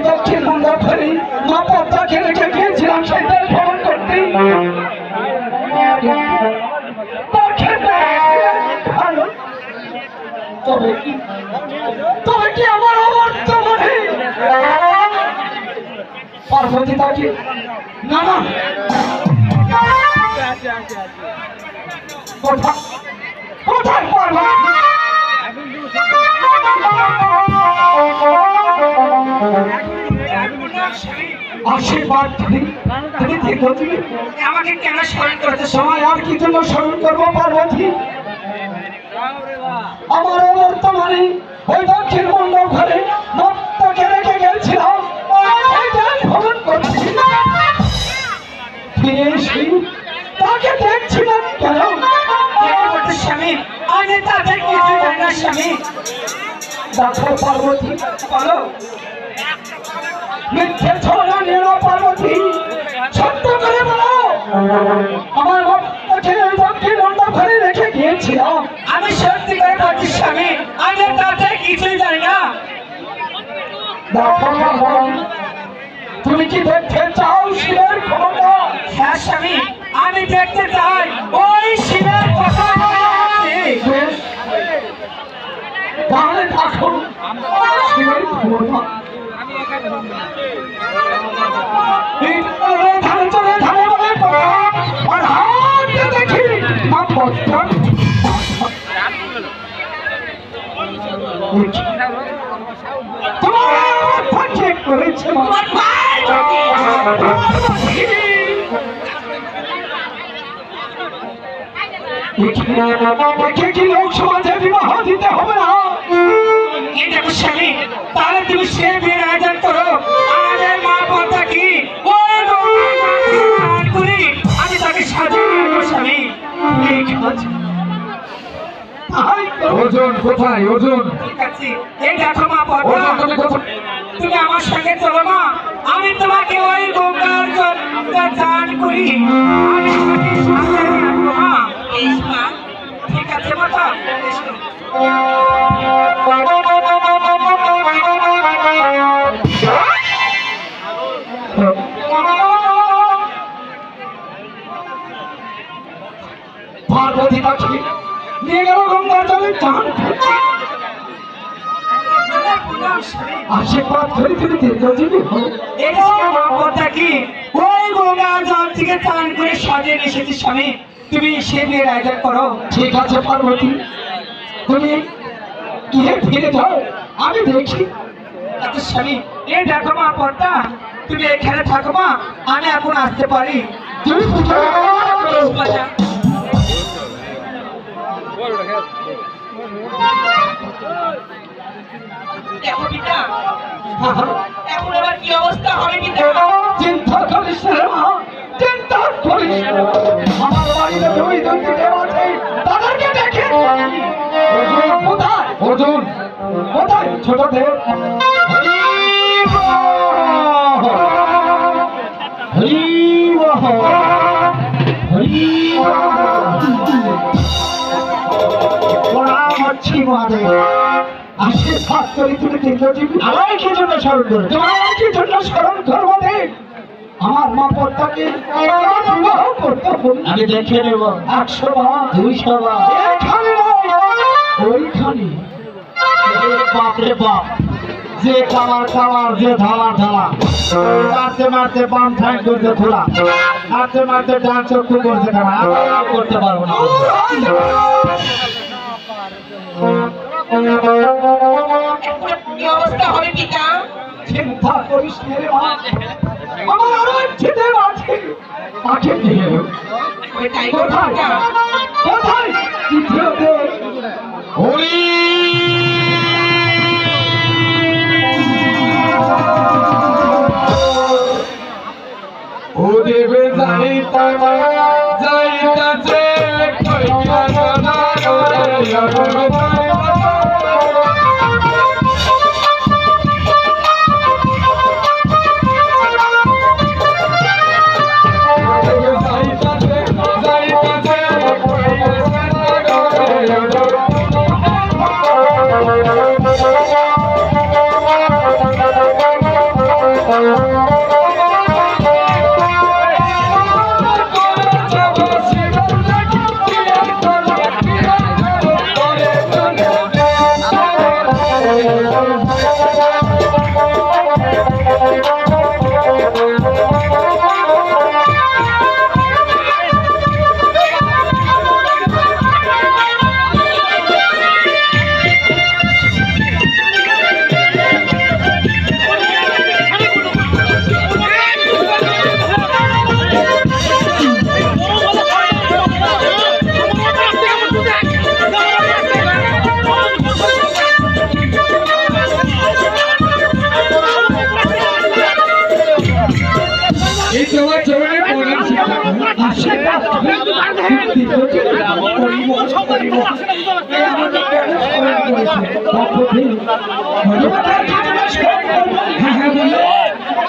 দক্ষিণ মন্ডল ফেরি মা পদ্মাকে রেখে গিয়েছিলাম সেটাই ভ্রমণ করতে। তবে কি আমার অবর্তমানে পার্বতী তাকে না না কোথায় পার্বতী? আশীর্বাদ তুমি আমাকে কেন স্মরণ করতে সময় আর কি জন্য স্মরণ করবো পার্বতী? আমার বর্তমানে ওই দক্ষিণ মন্ডল ঘরে মত্তাকে রেখে গেছিলাম ভ্রমণ করছি ফিরে এসে তাকে দেখছিলাম কেন স্বামী আমি তাদের কিছু জানি না স্বামী। দেখো পার্বতী বলো মিথ্যে ছড়া নিল পার্বতী সত্য করে বলো আমার ভক্তকে দক্ষিণ মন্ডল ঘরে রেখে গিয়েছিলাম। আমি সত্যি করে বলছি স্বামী আমি তাদের কিছুই জানি না। দেখো তুমি কি দেখতে চাও শিবের ক্ষমতা? হ্যাঁ স্বামী আমি দেখতে চাই ওই শিবের কথা। তাহলে দেখো শিবের ক্ষমতা। লোক সমাজে বিবাহ দিতে হবে না দেখো স্বামী তাহলে তুমি সে বিয়ের আয়োজন করো। আমাদের মা পদ্মা কি করি আমি তাকে সাজিয়ে স্বামী। ওজন কোথায়? ওজন ঠিক আছে এই দেখো মা পদ্মা তুমি আমার সঙ্গে চলো মা আমি তোমাকে ওই গঙ্গার জল চান করি আমি ঠিক আছে মাতা। পার্বতী পাখি নিয়ে গেল গঙ্গার জলে চান আশীর্বাদ করে তুমি দীর্ঘজীবী হও। মা পদ্মা কি ওই গঙ্গার জল থেকে চান করে সাজিয়ে এসেছি স্বামী তুমি সে বিয়ের আয়োজন করো। ঠিক আছে পার্বতী তুমি গিয়ে ফিরে যাও আমি দেখি। আচ্ছা স্বামী এই দেখো মা পদ্মা তুমি এখানে থাকো মা আমি এখন আসতে পারি। তুমি এখন এবার কি অবস্থা হবে চিন্তা করিস চিন্তা করিস আমার বাড়িতে জমি আছে তাদেরকে দেখে কোথায় অর্জুন কোথায় ছোট দেব আশীর্বাদ করি তুমি দীর্ঘজীবী। আমার কি জন্য স্মরণ করো? তোমার কি জন্য স্মরণ করবো দেখ আমার মা পদ্মাকে করতে হবে। আমি দেখে নেব 100 বার 200 বার এখানে ওইখানে বাপরে বাপ যে কামার কামার যে ধামা ধামা মারতে মারতে বাম ঠাই করতে খোলা মারতে মারতে ডান চক্ষু করতে খানা করতে পারবো না। কি অবস্থা হবে পিতা? চিন্তা করিস না রে মা, আমার আরো যেতে আছে, তাকে নিয়ে এলো। ওইটাই কোথায় পিতা। কোথায় দ্বিতীয়তে হরি ও দেবে যাইতাছে কইয়া জানা এই তোমার চরণে প্রণাম শিখা আশীর্বাদ দ্বিতীয়তে করিব করিব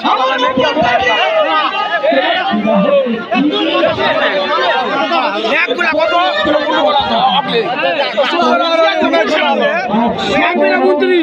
আমার মাপটাকে মন্ত্রী